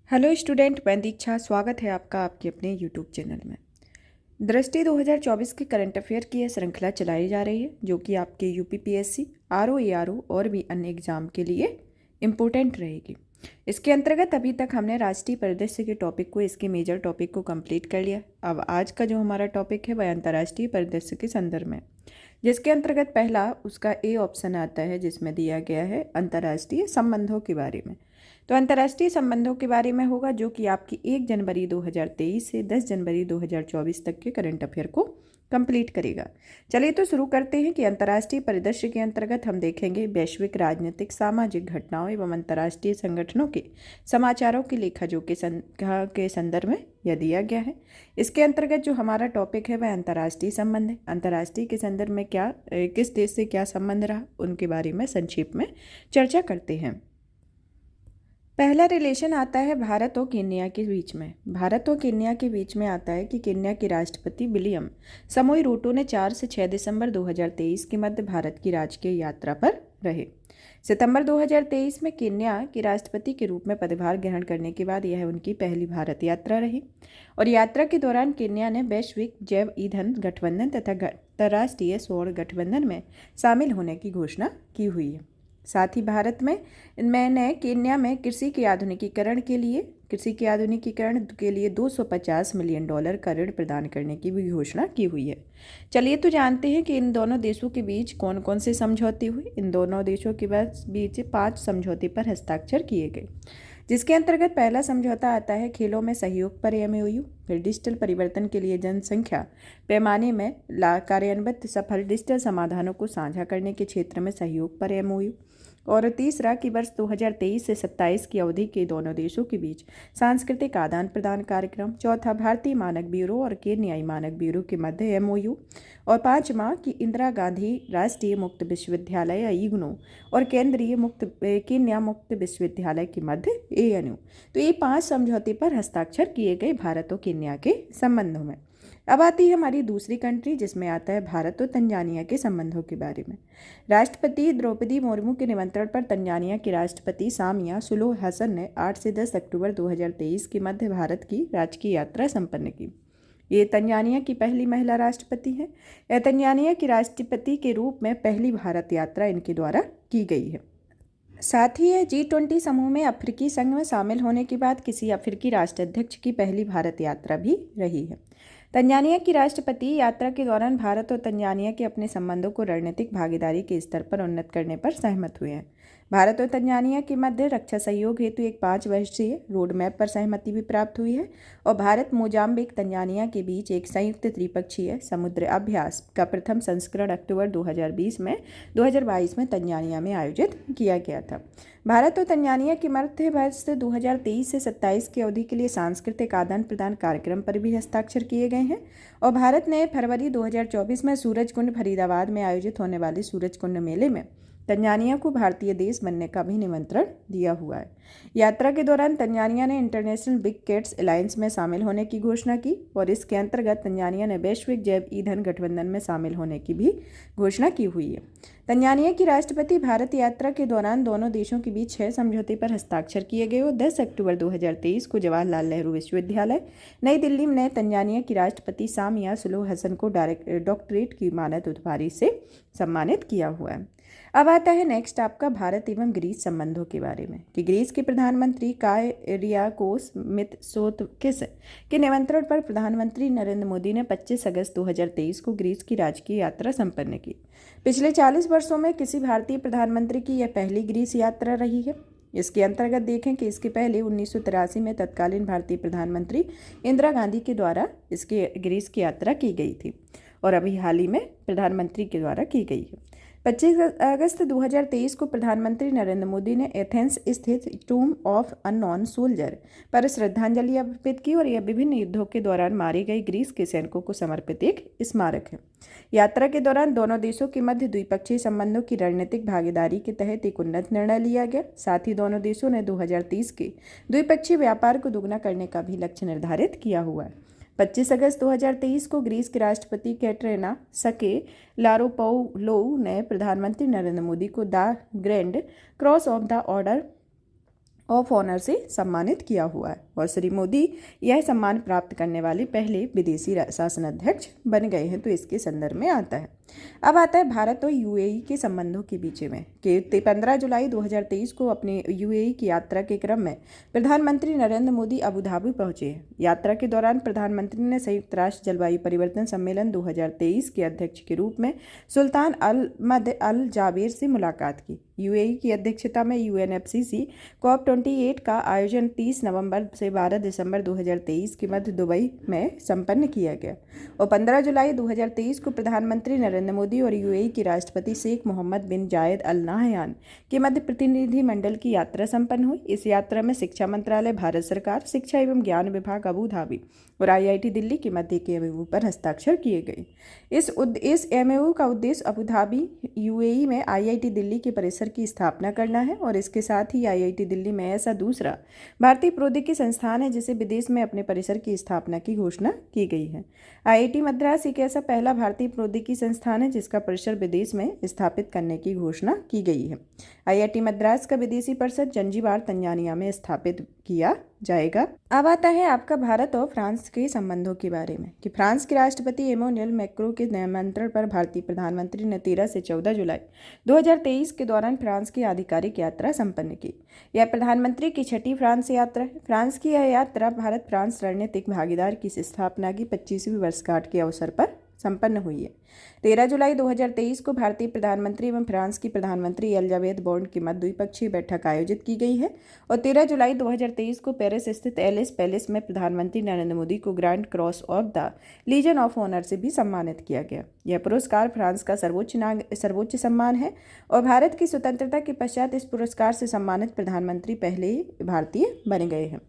Hello student, मैं दीक्षा। स्वागत है आपका आपके अपने यूट्यूब चैनल में। दृष्टि 2024 के करंट अफेयर की यह श्रृंखला चलाई जा रही है जो कि आपके यूपीपीएससी, आरओ, एआरओ और भी अन्य एग्जाम के लिए इम्पोर्टेंट रहेगी। इसके अंतर्गत अभी तक हमने राष्ट्रीय परिदृश्य के टॉपिक को, इसके मेजर टॉपिक को कंप्लीट कर लिया। अब आज का जो हमारा टॉपिक है वह अंतर्राष्ट्रीय परिदृश्य के संदर्भ में, जिसके अंतर्गत पहला उसका ए ऑप्शन आता है जिसमें दिया गया है अंतर्राष्ट्रीय संबंधों के बारे में। तो अंतर्राष्ट्रीय संबंधों के बारे में होगा जो कि आपकी 1 जनवरी 2023 से 10 जनवरी 2024 तक के करंट अफेयर को कंप्लीट करेगा। चलिए तो शुरू करते हैं कि अंतर्राष्ट्रीय परिदृश्य के अंतर्गत हम देखेंगे वैश्विक राजनीतिक सामाजिक घटनाओं एवं अंतर्राष्ट्रीय संगठनों के समाचारों की लेखा के संदर्भ में यह दिया गया है। इसके अंतर्गत जो हमारा टॉपिक है वह अंतर्राष्ट्रीय संबंध है। अंतर्राष्ट्रीय के संदर्भ में किस देश से क्या संबंध रहा उनके बारे में संक्षेप में चर्चा करते हैं। पहला रिलेशन आता है भारत और केन्या के बीच में। भारत और केन्या के बीच में आता है कि केन्या के राष्ट्रपति विलियम समोई रूटो ने 4 से 6 दिसंबर 2023 के मध्य भारत की राजकीय यात्रा पर रहे। सितंबर 2023 में केन्या के राष्ट्रपति के रूप में पदभार ग्रहण करने के बाद यह उनकी पहली भारत यात्रा रही और यात्रा के दौरान केन्या ने वैश्विक जैव ईंधन गठबंधन तथा अंतर्राष्ट्रीय सौर गठबंधन में शामिल होने की घोषणा की हुई है। साथ ही भारत में मैंने केन्या में कृषि के आधुनिकीकरण के लिए $250 मिलियन का ऋण प्रदान करने की भी घोषणा की हुई है। चलिए तो जानते हैं कि इन दोनों देशों के बीच कौन कौन से समझौते हुए। इन दोनों देशों के बीच 5 समझौते पर हस्ताक्षर किए गए, जिसके अंतर्गत पहला समझौता आता है खेलों में सहयोग पर एमओयू। फिर डिजिटल परिवर्तन के लिए जनसंख्या पैमाने में कार्यान्वित सफल डिजिटल समाधानों को साझा करने के क्षेत्र में सहयोग पर एमओयू। और तीसरा कि वर्ष 2023 से 27 की अवधि के दोनों देशों के बीच सांस्कृतिक आदान प्रदान कार्यक्रम। चौथा भारतीय मानक ब्यूरो और केन्याई मानक ब्यूरो के मध्य एमओयू। और पांचवा कि इंदिरा गांधी राष्ट्रीय मुक्त विश्वविद्यालय या इग्नू और केन्या मुक्त विश्वविद्यालय के मध्य एएनयू। तो ये 5 समझौते पर हस्ताक्षर किए गए भारत और केन्या के संबंधों में। अब आती है हमारी दूसरी कंट्री जिसमें आता है भारत और तंजानिया के संबंधों के बारे में। राष्ट्रपति द्रौपदी मुर्मू के निमंत्रण पर तंजानिया के राष्ट्रपति सामिया सुलूहु हसन ने 8 से 10 अक्टूबर 2023 के मध्य भारत की राजकीय यात्रा संपन्न की। ये तंजानिया की पहली महिला राष्ट्रपति है। यह तंजानिया की राष्ट्रपति के रूप में पहली भारत यात्रा इनके द्वारा की गई है। साथ ही यह G20 समूह में अफ्रीकी संघ में शामिल होने के बाद किसी अफ्रीकी राष्ट्राध्यक्ष की पहली भारत यात्रा भी रही है। तंजानिया की राष्ट्रपति यात्रा के दौरान भारत और तंजानिया के अपने संबंधों को रणनीतिक भागीदारी के स्तर पर उन्नत करने पर सहमत हुए हैं। भारत और तंजानिया के मध्य रक्षा सहयोग हेतु एक 5 वर्षीय रोड मैप पर सहमति भी प्राप्त हुई है और भारत मोजाम्बिक तंजानिया के बीच एक संयुक्त त्रिपक्षीय समुद्र अभ्यास का प्रथम संस्करण अक्टूबर 2022 में तंजानिया में आयोजित किया गया था। भारत और तंजानिया के मध्य वर्ष 2023 से 27 की अवधि के लिए सांस्कृतिक आदान प्रदान कार्यक्रम पर भी हस्ताक्षर किए गए हैं और भारत ने फरवरी 2024 में सूरजकुंड फरीदाबाद में आयोजित होने वाले सूरजकुंड मेले में तंजानिया को भारतीय देश बनने का भी निमंत्रण दिया हुआ है। यात्रा के दौरान तंजानिया ने इंटरनेशनल बिग कैट्स अलायंस में शामिल होने की घोषणा की और इसके अंतर्गत तंजानिया ने वैश्विक जैव ईंधन गठबंधन में शामिल होने की भी घोषणा की हुई है। तंजानिया की राष्ट्रपति भारत यात्रा के दौरान दोनों देशों के बीच 6 समझौते पर हस्ताक्षर किए गए और 10 अक्टूबर 2023 को जवाहरलाल नेहरू विश्वविद्यालय नई दिल्ली ने तंजानिया की राष्ट्रपति सामिया सुलूहु हसन को डॉक्टरेट की मानद उपाधि से सम्मानित किया हुआ है। अब आता है नेक्स्ट आपका भारत एवं ग्रीस संबंधों के बारे में कि ग्रीस के प्रधानमंत्री कायरियाकोस मित्सोताकिस के निमंत्रण पर प्रधानमंत्री नरेंद्र मोदी ने 25 अगस्त 2023 को ग्रीस की राजकीय यात्रा संपन्न की। पिछले 40 वर्षों में किसी भारतीय प्रधानमंत्री की यह पहली ग्रीस यात्रा रही है। इसके अंतर्गत देखें कि इसके पहले 1983 में तत्कालीन भारतीय प्रधानमंत्री इंदिरा गांधी के द्वारा इसकी ग्रीस की यात्रा की गई थी और अभी हाल ही में प्रधानमंत्री के द्वारा की गई है। 25 अगस्त 2023 को प्रधानमंत्री नरेंद्र मोदी ने एथेंस स्थित टूम ऑफ अननोन सोल्जर पर श्रद्धांजलि अर्पित की और यह विभिन्न युद्धों के दौरान मारे गए ग्रीस के सैनिकों को समर्पित एक स्मारक है। यात्रा के दौरान दोनों देशों के मध्य द्विपक्षीय संबंधों की रणनीतिक भागीदारी के तहत एक उन्नत निर्णय लिया गया। साथ ही दोनों देशों ने 2030 के द्विपक्षीय व्यापार को दोगुना करने का भी लक्ष्य निर्धारित किया हुआ है। 25 अगस्त 2023 को ग्रीस के राष्ट्रपति कैटरीना लारोपोउलोऊ ने प्रधानमंत्री नरेंद्र मोदी को the grand cross of the order of honour से सम्मानित किया हुआ है और श्री मोदी यह सम्मान प्राप्त करने वाले पहले विदेशी शासनाध्यक्ष बन गए हैं। तो इसके संदर्भ में आता है। अब आता है भारत और यूएई के संबंधों के बीच में कि 15 जुलाई 2023 को अपने यूएई की यात्रा के क्रम में प्रधानमंत्री नरेंद्र मोदी अबू धाबी पहुंचे हैं। यात्रा के दौरान प्रधानमंत्री ने संयुक्त राष्ट्र जलवायु परिवर्तन सम्मेलन 2023 के अध्यक्ष के रूप में सुल्तान अल-मद अल जाबेर से मुलाकात की। यूएई की अध्यक्षता में यूएनएफसीसी COP28 का आयोजन 30 नवंबर से 12 दिसंबर 2023 के मध्य दुबई में संपन्न किया गया और 15 जुलाई 2023 को प्रधानमंत्री नरेंद्र मोदी और यूएई के राष्ट्रपति शेख मोहम्मद बिन जायद अल नाहयान के मध्य प्रतिनिधिमंडल की यात्रा संपन्न हुई। इस यात्रा में शिक्षा मंत्रालय, भारत सरकार, शिक्षा एवं ज्ञान विभाग अबू धाबी और आईआईटी दिल्ली के मध्य के एमओयू पर हस्ताक्षर किए गए। इस एमओयू का उद्देश्य अबू धाबी यूएई में आईआईटी दिल्ली के परिसर की स्थापना करना है और इसके साथ ही आईआईटी दिल्ली में ऐसा दूसरा भारतीय प्रौद्योगिकी संस्थान है जिसे विदेश में अपने परिसर की स्थापना की घोषणा की गई है। आईआईटी मद्रास एक ऐसा पहला भारतीय प्रौद्योगिकी संस्थान है जिसका परिसर विदेश में स्थापित करने की घोषणा की गई है। आईआईटी मद्रास का विदेशी परिसर जंजीबार तंजानिया में स्थापित किया जाएगा। अब आता है आपका भारत और फ्रांस के संबंधों के बारे में कि फ्रांस के राष्ट्रपति इमैनुअल मैक्रों के निमंत्रण पर भारतीय प्रधानमंत्री ने 13 से 14 जुलाई 2023 के दौरान फ्रांस की आधिकारिक यात्रा संपन्न की। यह प्रधानमंत्री की छठी फ्रांस यात्रा है। फ्रांस की यह यात्रा भारत फ्रांस रणनीतिक भागीदार की स्थापना की 25वीं वर्षगांठ के अवसर पर संपन्न हुई है। 13 जुलाई 2023 को भारतीय प्रधानमंत्री एवं फ्रांस की प्रधानमंत्री एलिजाबेथ बोर्न के मध्य द्विपक्षीय बैठक आयोजित की गई है और 13 जुलाई 2023 को पेरिस स्थित एलिस पैलेस में प्रधानमंत्री नरेंद्र मोदी को grand cross of the legion of honour से भी सम्मानित किया गया। यह पुरस्कार फ्रांस का सर्वोच्च सम्मान है और भारत की स्वतंत्रता के पश्चात इस पुरस्कार से सम्मानित प्रधानमंत्री पहले भारतीय बन गए हैं।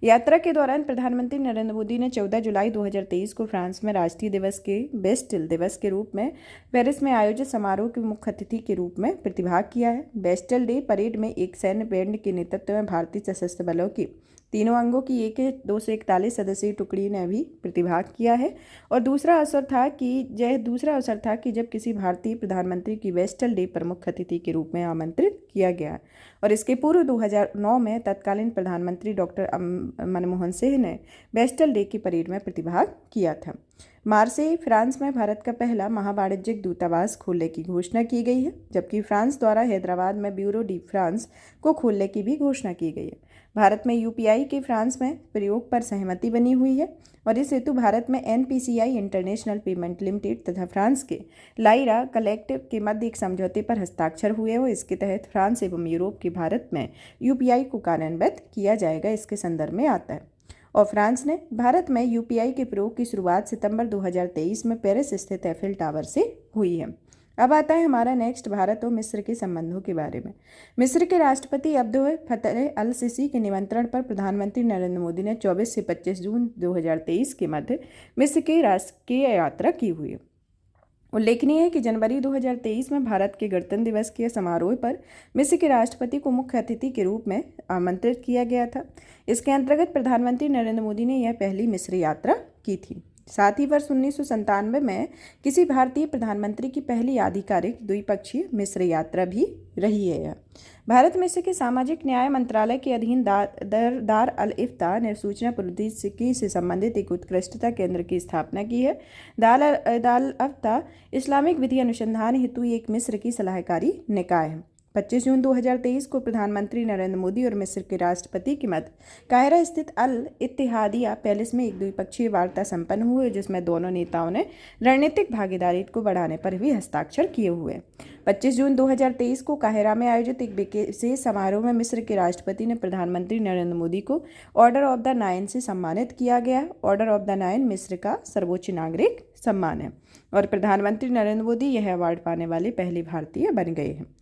यात्रा के दौरान प्रधानमंत्री नरेंद्र मोदी ने 14 जुलाई 2023 को फ्रांस में राष्ट्रीय दिवस के बेस्टिल दिवस के रूप में पेरिस में आयोजित समारोह के मुख्य अतिथि के रूप में प्रतिभाग किया है। बेस्टिल डे परेड में एक सैन्य बैंड के नेतृत्व में भारतीय सशस्त्र बलों की तीनों अंगों की 241 सदस्यीय टुकड़ी ने भी प्रतिभाग किया है और दूसरा अवसर था कि जब किसी भारतीय प्रधानमंत्री की बेस्टिल डे पर मुख्य अतिथि के रूप में आमंत्रित किया गया और इसके पूर्व 2009 में तत्कालीन प्रधानमंत्री डॉक्टर मनमोहन सिंह ने बेस्टिल डे की परेड में प्रतिभाग किया था। मार्सेई फ्रांस में भारत का पहला महावाणिज्यिक दूतावास खोलने की घोषणा की गई है, जबकि फ्रांस द्वारा हैदराबाद में ब्यूरो डी फ्रांस को खोलने की भी घोषणा की गई है। भारत में यूपीआई के फ्रांस में प्रयोग पर सहमति बनी हुई है और इस हेतु भारत में एनपीसीआई इंटरनेशनल पेमेंट लिमिटेड तथा फ्रांस के लाइरा कलेक्टिव के मध्य एक समझौते पर हस्ताक्षर हुए हो। इसके तहत फ्रांस एवं यूरोप के भारत में यूपीआई को कार्यान्वित किया जाएगा, इसके संदर्भ में आता है। और फ्रांस ने भारत में यूपीआई के प्रयोग की शुरुआत सितंबर 2023 में पेरिस स्थित एफिल टावर से हुई है। अब आता है हमारा नेक्स्ट भारत और मिस्र के संबंधों के बारे में। मिस्र के राष्ट्रपति अब्दुल फतह अल सीसी के निमंत्रण पर प्रधानमंत्री नरेंद्र मोदी ने 24 से 25 जून 2023 के मध्य मिस्र की राष्ट्रीय यात्रा की हुई है। उल्लेखनीय है कि जनवरी 2023 में भारत के गणतंत्र दिवस के समारोह पर मिस्र के राष्ट्रपति को मुख्य अतिथि के रूप में आमंत्रित किया गया था। इसके अंतर्गत प्रधानमंत्री नरेंद्र मोदी ने यह पहली मिस्र यात्रा की थी। साथ ही वर्ष 1997 में किसी भारतीय प्रधानमंत्री की पहली आधिकारिक द्विपक्षीय मिस्र यात्रा भी रही है। भारत मिस्र के सामाजिक न्याय मंत्रालय के अधीन दार अल इफ्ता ने सूचना प्रौद्योगिकी से संबंधित एक उत्कृष्टता केंद्र की स्थापना की है। दार अल इफ्ता इस्लामिक विधि अनुसंधान हेतु एक मिस्र की सलाहकारी निकाय है। 25 जून 2023 को प्रधानमंत्री नरेंद्र मोदी और मिस्र के राष्ट्रपति के मध्य काहिरा स्थित अल इत्तेहादिया पैलेस में एक द्विपक्षीय वार्ता संपन्न हुई, जिसमें दोनों नेताओं ने रणनीतिक भागीदारी को बढ़ाने पर भी हस्ताक्षर किए हुए। 25 जून 2023 को काहिरा में आयोजित एक विशेष समारोह में मिस्र के राष्ट्रपति ने प्रधानमंत्री नरेंद्र मोदी को ऑर्डर ऑफ द नाइन से सम्मानित किया गया। ऑर्डर ऑफ द नाइन मिस्र का सर्वोच्च नागरिक सम्मान है और प्रधानमंत्री नरेंद्र मोदी यह अवार्ड पाने वाले पहले भारतीय बन गए हैं।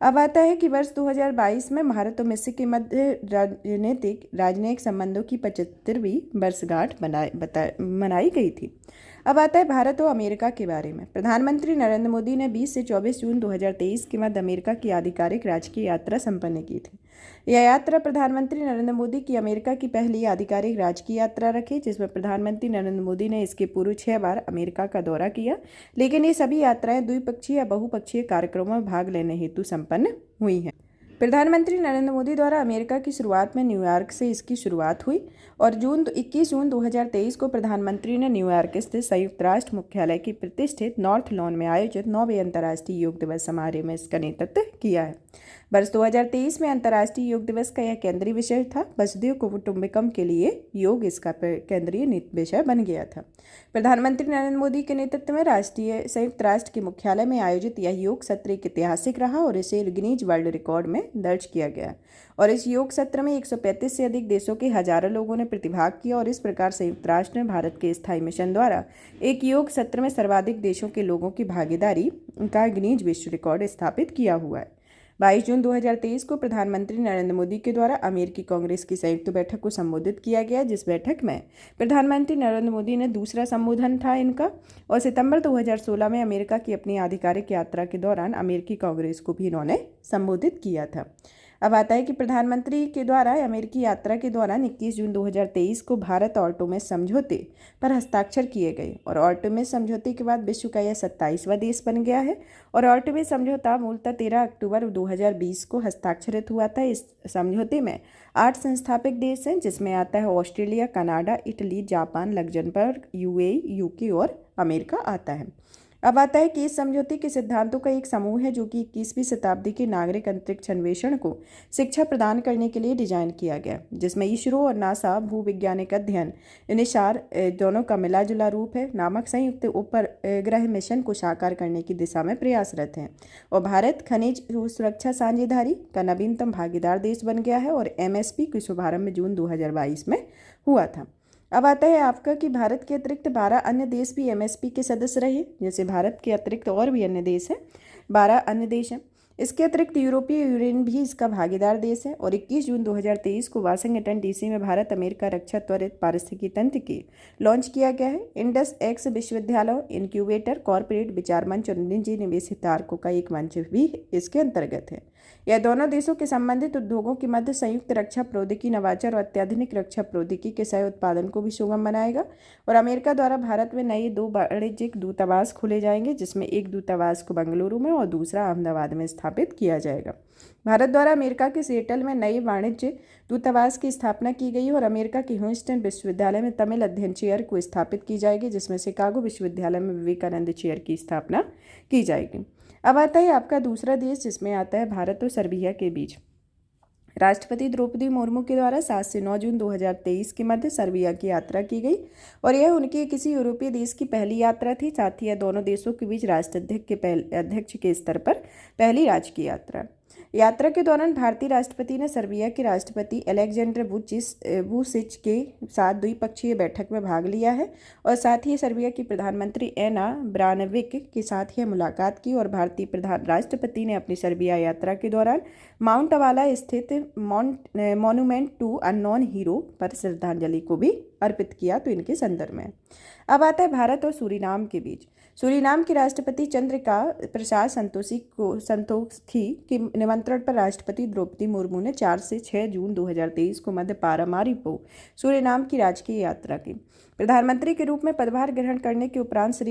अब आता है कि वर्ष 2022 में भारत और मिस्र के मध्य राजनयिक संबंधों की 75वीं वर्षगांठ मनाई गई थी। अब आता है भारत और अमेरिका के बारे में। प्रधानमंत्री नरेंद्र मोदी ने 20 से 24 जून 2023 के मध्य अमेरिका की आधिकारिक राजकीय यात्रा संपन्न की थी। यह यात्रा प्रधानमंत्री नरेंद्र मोदी की अमेरिका की पहली आधिकारिक राजकीय यात्रा रखी, जिसमें प्रधानमंत्री नरेंद्र मोदी ने इसके पूर्व 6 बार अमेरिका का दौरा किया, लेकिन ये सभी यात्राएं द्विपक्षीय या बहुपक्षीय कार्यक्रमों में भाग लेने हेतु संपन्न हुई हैं। प्रधानमंत्री नरेंद्र मोदी द्वारा अमेरिका की शुरुआत में न्यूयॉर्क से इसकी शुरुआत हुई और 21 जून 2023 को प्रधानमंत्री ने न्यूयॉर्क स्थित संयुक्त राष्ट्र मुख्यालय की प्रतिष्ठित नॉर्थ लॉन में आयोजित 9वें अंतर्राष्ट्रीय योग दिवस समारोह में इसका नेतृत्व किया है। वर्ष 2023 में अंतर्राष्ट्रीय योग दिवस का यह केंद्रीय विषय था। वसुधैव कुटुंबकम के लिए योग इसका केंद्रीय विषय बन गया था। प्रधानमंत्री नरेंद्र मोदी के नेतृत्व में राष्ट्रीय संयुक्त राष्ट्र के मुख्यालय में आयोजित यह योग सत्र एक ऐतिहासिक रहा और इसे गिनीज वर्ल्ड रिकॉर्ड में दर्ज किया गया और इस योग सत्र में 135 से अधिक देशों के हजारों लोगों ने प्रतिभाग किया और इस प्रकार संयुक्त राष्ट्र ने भारत के स्थायी मिशन द्वारा एक योग सत्र में सर्वाधिक देशों के लोगों की भागीदारी का गिनीज विश्व रिकॉर्ड स्थापित किया हुआ है। 22 जून 2023 को प्रधानमंत्री नरेंद्र मोदी के द्वारा अमेरिकी कांग्रेस की संयुक्त बैठक को संबोधित किया गया, जिस बैठक में प्रधानमंत्री नरेंद्र मोदी ने दूसरा संबोधन था इनका और सितंबर 2016 में अमेरिका की अपनी आधिकारिक यात्रा के दौरान अमेरिकी कांग्रेस को भी इन्होंने संबोधित किया था। अब आता है कि प्रधानमंत्री के द्वारा अमेरिकी यात्रा के दौरान 21 जून 2023 को भारत ऑर्टोमेस समझौते पर हस्ताक्षर किए गए और ऑर्टोमेस समझौते के बाद विश्व का यह 27वां देश बन गया है और ऑर्टोमेस समझौता मूलतः 13 अक्टूबर 2020 को हस्ताक्षरित हुआ था। इस समझौते में 8 संस्थापक देश हैं, जिसमें आता है Australia, Canada, Italy, Japan, Luxembourg, UAE, UK और अमेरिका आता है। अब आता है कि इस समझौते के सिद्धांतों का एक समूह है जो कि 21वीं शताब्दी के नागरिक अंतरिक्ष अन्वेषण को शिक्षा प्रदान करने के लिए डिजाइन किया गया, जिसमें इसरो और नासा भूवैज्ञानिक अध्ययन निसार दोनों का मिला जुला रूप है नामक संयुक्त उपग्रह मिशन को साकार करने की दिशा में प्रयासरत हैं और भारत खनिज सुरक्षा साझेदारी का नवीनतम भागीदार देश बन गया है और एमएसपी का शुभारंभ जून 2022 में हुआ था। अब आता है आपका कि भारत के अतिरिक्त 12 अन्य देश भी एमएसपी के सदस्य रहे, जैसे भारत के अतिरिक्त और भी अन्य देश हैं, 12 अन्य देश हैं। इसके अतिरिक्त यूरोपीय यूनियन भी इसका भागीदार देश है और 21 जून 2023 को वाशिंगटन डीसी में भारत अमेरिका रक्षा त्वरित पारिस्थितिकी तंत्र की लॉन्च किया गया है। इंडस एक्स विश्वविद्यालय इनक्यूबेटर कॉरपोरेट विचार मंच और निजी निवेश हितधारकों का एक मंच भी इसके अंतर्गत है। यह दोनों देशों के संबंधित उद्योगों के मध्य संयुक्त रक्षा प्रौद्योगिकी नवाचार और अत्याधुनिक रक्षा प्रौद्योगिकी के सह उत्पादन को भी सुगम बनाएगा और अमेरिका द्वारा भारत में नए 2 वाणिज्यिक दूतावास खोले जाएंगे, जिसमें एक दूतावास को बेंगलुरु में और दूसरा अहमदाबाद में स्थापित किया जाएगा। भारत द्वारा अमेरिका के सिएटल में नए वाणिज्य दूतावास की स्थापना की गई और अमेरिका के ह्यूस्टन विश्वविद्यालय में तमिल अध्ययन चेयर को स्थापित की जाएगी, जिसमें शिकागो विश्वविद्यालय में विवेकानंद चेयर की स्थापना की जाएगी। अब आता है आपका दूसरा देश, जिसमें आता है भारत और सर्बिया के बीच राष्ट्रपति द्रौपदी मुर्मू के द्वारा 7 से 9 जून 2023 के मध्य सर्बिया की यात्रा की गई और यह उनके किसी यूरोपीय देश की पहली यात्रा थी। साथ ही यह दोनों देशों के बीच राष्ट्राध्यक्ष के स्तर पर पहली राजकीय यात्रा के दौरान भारतीय राष्ट्रपति ने सर्बिया के राष्ट्रपति अलेक्जेंडर वुचिच के साथ द्विपक्षीय बैठक में भाग लिया है और साथ ही सर्बिया की प्रधानमंत्री एना ब्रानविक के साथ यह मुलाकात की और भारतीय राष्ट्रपति ने अपनी सर्बिया यात्रा के दौरान माउंट अवाला स्थित मॉन्यूमेंट टू अननोन हीरो पर श्रद्धांजलि को भी अर्पित किया। तो इनके संदर्भ में अब आता है भारत और सूरीनाम के बीच। सूरीनाम के राष्ट्रपति चंद्रिका प्रसाद संतोखी के निमंत्रण पर राष्ट्रपति द्रौपदी मुर्मू ने 4 से 6 जून 2023 को मध्य पारामारीपो सूरीनाम की राजकीय यात्रा की। प्रधानमंत्री के रूप में पदभार ग्रहण करने के उपरांत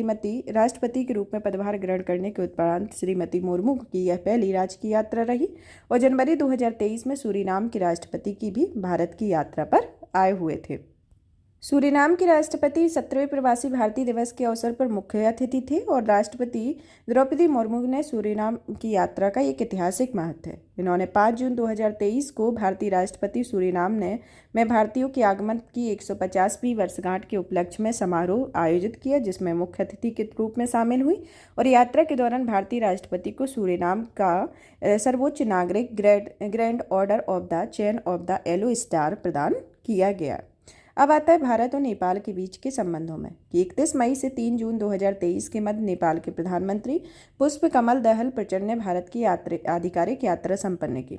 राष्ट्रपति के रूप में पदभार ग्रहण करने के उपरांत श्रीमती मुर्मू की यह पहली राजकीय यात्रा रही और जनवरी 2023 में सूरीनाम के राष्ट्रपति की भी भारत की यात्रा पर आए हुए थे। सूरीनाम के राष्ट्रपति 17वें प्रवासी भारतीय दिवस के अवसर पर मुख्य अतिथि थे और राष्ट्रपति द्रौपदी मुर्मू ने सूरीनाम की यात्रा का एक ऐतिहासिक महत्व है। इन्होंने 5 जून 2023 को भारतीय राष्ट्रपति सूरीनाम में भारतीयों के आगमन की 150वीं वर्षगांठ के उपलक्ष्य में समारोह आयोजित किया, जिसमें मुख्य अतिथि के रूप में शामिल हुई और यात्रा के दौरान भारतीय राष्ट्रपति को सूरीनाम का सर्वोच्च नागरिक grand order of the chain of the yellow star प्रदान किया गया। अब आता है भारत और नेपाल के बीच के संबंधों में कि 31 मई से 3 जून 2023 के मध्य नेपाल के प्रधानमंत्री पुष्प कमल दहल प्रचंड ने भारत की आधिकारिक यात्रा संपन्न की।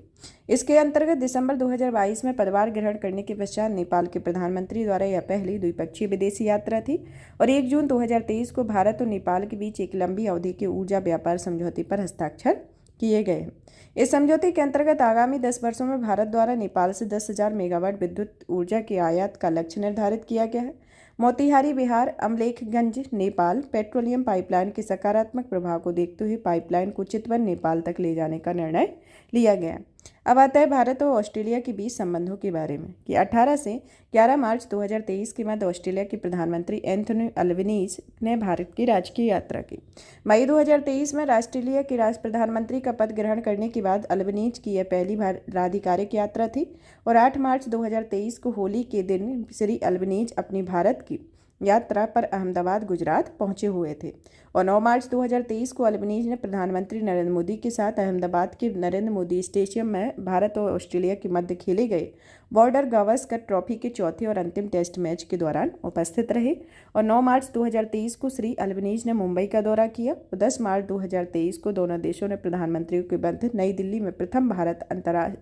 इसके अंतर्गत दिसंबर 2022 में पदभार ग्रहण करने के पश्चात नेपाल के प्रधानमंत्री द्वारा यह पहली द्विपक्षीय विदेशी यात्रा थी और 1 जून 2023 को भारत और नेपाल के बीच एक लंबी अवधि के ऊर्जा व्यापार समझौते पर हस्ताक्षर किए गए हैं। इस समझौते के अंतर्गत आगामी 10 वर्षों में भारत द्वारा नेपाल से 10,000 मेगावाट विद्युत ऊर्जा के आयात का लक्ष्य निर्धारित किया गया है। मोतिहारी बिहार अमलेखगंज नेपाल पेट्रोलियम पाइपलाइन के सकारात्मक प्रभाव को देखते हुए पाइपलाइन को चितवन नेपाल तक ले जाने का निर्णय लिया गया है। अब आता है भारत और ऑस्ट्रेलिया के बीच संबंधों के बारे में कि 18 से 11 मार्च 2023 के मध्य ऑस्ट्रेलिया के प्रधानमंत्री एंथनी अल्बनीज़ ने भारत की राजकीय यात्रा की। मई 2023 में ऑस्ट्रेलिया के प्रधानमंत्री का पद ग्रहण करने के बाद अल्बनीज़ की यह पहली आधिकारिक यात्रा थी और 8 मार्च 2023 को होली के दिन श्री अल्बनीज़ अपनी भारत की यात्रा पर अहमदाबाद गुजरात पहुंचे हुए थे और 9 मार्च 2023 को अल्बनीज़ ने प्रधानमंत्री नरेंद्र मोदी के साथ अहमदाबाद के नरेंद्र मोदी स्टेडियम में भारत और ऑस्ट्रेलिया के मध्य खेले गए बॉर्डर गावस्कर ट्रॉफी के चौथे और अंतिम टेस्ट मैच के दौरान उपस्थित रहे और 9 मार्च 2023 को श्री अल्बनीज़ ने मुंबई का दौरा किया और 10 मार्च 2023 को दोनों देशों ने प्रधानमंत्रियों के मध्य नई दिल्ली में प्रथम भारत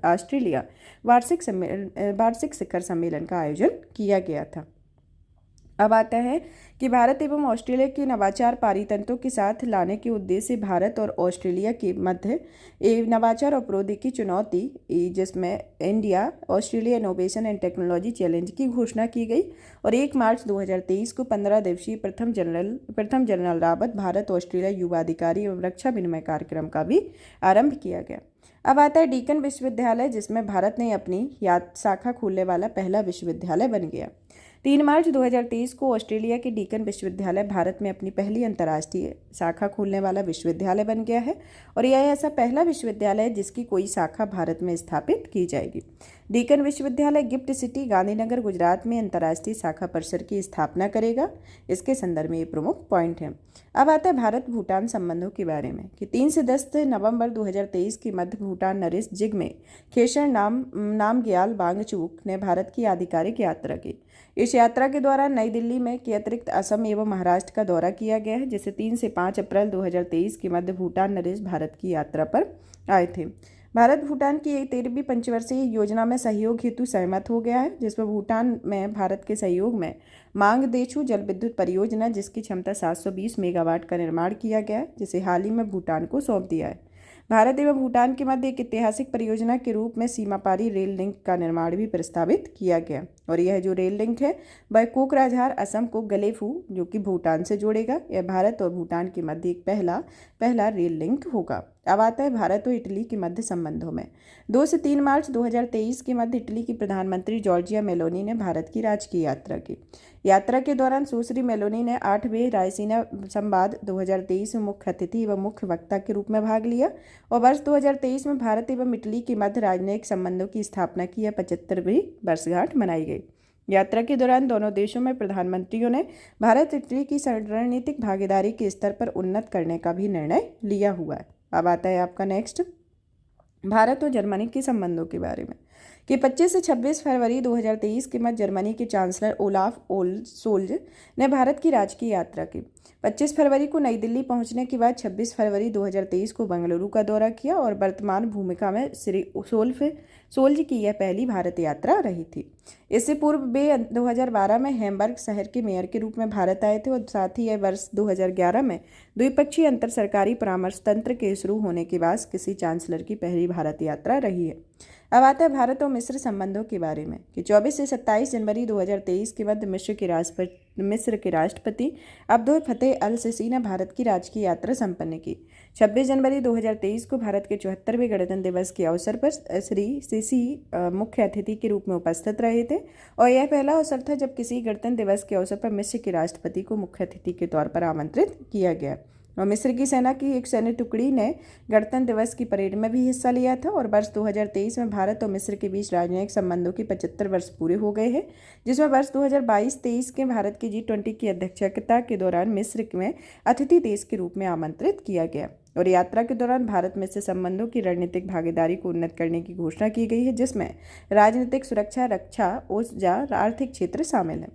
ऑस्ट्रेलिया वार्षिक शिखर सम्मेलन का आयोजन किया गया था। अब आता है कि भारत एवं ऑस्ट्रेलिया के नवाचार पारितंत्रों के साथ लाने के उद्देश्य से भारत और ऑस्ट्रेलिया के मध्य नवाचार और प्रौद्योगिकी चुनौती जिसमें India Australia innovation and technology challenge की घोषणा की गई और 1 मार्च 2023 को 15 दिवसीय प्रथम जनरल रावत भारत ऑस्ट्रेलिया युवा अधिकारी एवं रक्षा विनिमय कार्यक्रम का भी आरंभ किया गया। अब आता है डीकन विश्वविद्यालय जिसमें भारत ने अपनी शाखा खोलने वाला पहला विश्वविद्यालय बन गया। 3 मार्च 2023 को ऑस्ट्रेलिया के डीकन विश्वविद्यालय भारत में अपनी पहली अंतर्राष्ट्रीय शाखा खोलने वाला विश्वविद्यालय बन गया है और यह ऐसा पहला विश्वविद्यालय है जिसकी कोई शाखा भारत में स्थापित की जाएगी। डीकन विश्वविद्यालय गिफ्ट सिटी गांधीनगर गुजरात में अंतर्राष्ट्रीय शाखा परिसर की स्थापना करेगा। इसके संदर्भ में ये प्रमुख पॉइंट है। अब आता है भारत भूटान संबंधों के बारे में कि 3 से 10 नवंबर 2023 के मध्य भूटान नरेश जिग्मे खेसर नामग्याल वांगचुक ने भारत की आधिकारिक यात्रा की। इस यात्रा के दौरान नई दिल्ली में के अतिरिक्त असम एवं महाराष्ट्र का दौरा किया गया है जिसे 3 से 5 अप्रैल 2023 के मध्य भूटान नरेश भारत की यात्रा पर आए थे। भारत भूटान की 13वीं पंचवर्षीय योजना में सहयोग हेतु सहमत हो गया है जिसमें भूटान में भारत के सहयोग में मांग देछू जल विद्युत परियोजना जिसकी क्षमता 720 मेगावाट का निर्माण किया गया है जिसे हाल ही में भूटान को सौंप दिया है। भारत एवं भूटान के मध्य एक ऐतिहासिक परियोजना के रूप में सीमापारी रेल लिंक का निर्माण भी प्रस्तावित किया गया और यह जो रेल लिंक है वह कोकराझार असम को गलेफू जो कि भूटान से जोड़ेगा। यह भारत और भूटान के मध्य एक पहला रेल लिंक होगा। अब आता है भारत और इटली के मध्य संबंधों में 2 से 3 मार्च 2023 के मध्य इटली की प्रधानमंत्री जॉर्जिया मेलोनी ने भारत की राजकीय यात्रा की। यात्रा के दौरान सुश्री मेलोनी ने 8वें रायसीना संवाद 2023 में मुख्य अतिथि एवं मुख्य वक्ता के रूप में भाग लिया और वर्ष 2023 में भारत एवं इटली के मध्य राजनयिक संबंधों की स्थापना की 75वीं वर्षगांठ मनाई गई। यात्रा के दौरान दोनों देशों में प्रधानमंत्रियों ने भारत इटली की रणनीतिक भागीदारी के स्तर पर उन्नत करने का भी निर्णय लिया हुआ है। अब आता है आपका नेक्स्ट भारत और जर्मनी के संबंधों के बारे में कि 25 से 26 फरवरी 2023 के मध्य जर्मनी के चांसलर ओलाफ सोल्ज ने भारत की राजकीय यात्रा की। 25 फरवरी को नई दिल्ली पहुंचने के बाद 26 फरवरी 2023 को बेंगलुरु का दौरा किया और वर्तमान भूमिका में श्री सोल्ज की यह पहली भारत यात्रा रही थी। इससे पूर्व वे 2012 में हैम्बर्ग शहर के मेयर के रूप में भारत आए थे और साथ ही यह वर्ष 2011 में द्विपक्षीय अंतर सरकारी परामर्श तंत्र के शुरू होने के बाद किसी चांसलर की पहली भारत यात्रा रही है। अब आता है भारत और मिस्र संबंधों के बारे में कि 24 से 27 जनवरी 2023 के मध्य मिस्र के राष्ट्रपति अब्दुल फतेह अल सीसी ने भारत की राजकीय यात्रा संपन्न की। 26 जनवरी 2023 को भारत के 74वें गणतंत्र दिवस के अवसर पर श्री सीसी मुख्य अतिथि के रूप में उपस्थित रहे थे और यह पहला अवसर था जब किसी गणतंत्र दिवस के अवसर पर मिस्र के राष्ट्रपति को मुख्य अतिथि के तौर पर आमंत्रित किया गया और मिस्र की सेना की एक सैन्य टुकड़ी ने गणतंत्र दिवस की परेड में भी हिस्सा लिया था और वर्ष 2023 में भारत और मिस्र के बीच राजनयिक संबंधों के 75 वर्ष पूरे हो गए हैं जिसमें वर्ष 2022-23 के भारत की G20 की अध्यक्षता के दौरान मिस्र में अतिथि देश के रूप में आमंत्रित किया गया और यात्रा के दौरान भारत मिस्र संबंधों की रणनीतिक भागीदारी को उन्नत करने की घोषणा की गई है जिसमें राजनीतिक सुरक्षा रक्षा ऊर्जा आर्थिक क्षेत्र शामिल है।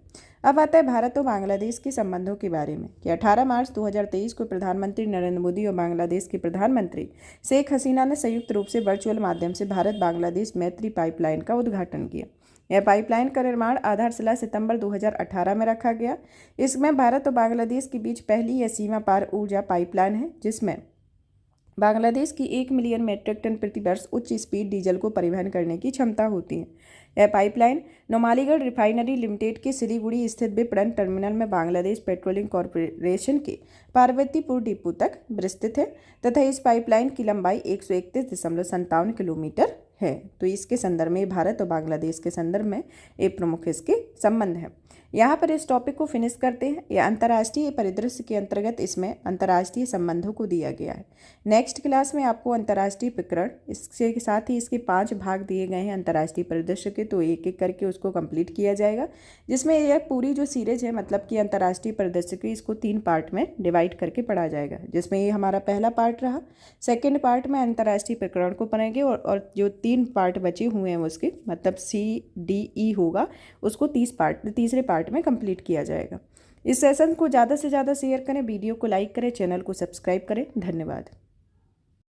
अब आता है भारत और बांग्लादेश के संबंधों के बारे में कि 18 मार्च 2023 को प्रधानमंत्री नरेंद्र मोदी और बांग्लादेश के प्रधानमंत्री शेख हसीना ने संयुक्त रूप से वर्चुअल माध्यम से भारत बांग्लादेश मैत्री पाइपलाइन का उद्घाटन किया। यह पाइपलाइन का निर्माण आधारशिला सितंबर 2018 में रखा गया। इसमें भारत और बांग्लादेश के बीच पहली यह सीमा पार ऊर्जा पाइपलाइन है जिसमें बांग्लादेश की 1 मिलियन मीट्रिक टन प्रति वर्ष उच्च स्पीड डीजल को परिवहन करने की क्षमता होती है। यह पाइपलाइन नुमालीगढ़ रिफाइनरी लिमिटेड के सिलीगुड़ी स्थित विपणन टर्मिनल में बांग्लादेश पेट्रोलियम कॉरपोरेशन के पार्वतीपुर डिपो तक विस्तृत है तथा इस पाइपलाइन की लंबाई 131.57 किलोमीटर है। तो इसके संदर्भ में भारत और बांग्लादेश के संदर्भ में ये प्रमुख इसके संबंध है। यहाँ पर इस टॉपिक को फिनिश करते हैं। ये अंतर्राष्ट्रीय परिदृश्य के अंतर्गत इसमें अंतर्राष्ट्रीय संबंधों को दिया गया है। नेक्स्ट क्लास में आपको अंतर्राष्ट्रीय प्रकरण, इसके साथ ही इसके 5 भाग दिए गए हैं अंतर्राष्ट्रीय परिदृश्य के, तो एक एक करके उसको कंप्लीट किया जाएगा, जिसमें यह पूरी जो सीरीज है मतलब कि अंतर्राष्ट्रीय परिदृश्य की, इसको 3 पार्ट में डिवाइड करके पढ़ा जाएगा, जिसमें ये हमारा पहला पार्ट रहा। सेकेंड पार्ट में अंतर्राष्ट्रीय प्रकरण को पढ़ेंगे और जो 3 पार्ट बचे हुए हैं उसके मतलब CDE होगा, उसको तीसरे पार्ट में कंप्लीट किया जाएगा। इस सेशन को ज़्यादा से ज़्यादा शेयर करें, वीडियो को लाइक करें, चैनल को सब्सक्राइब करें। धन्यवाद।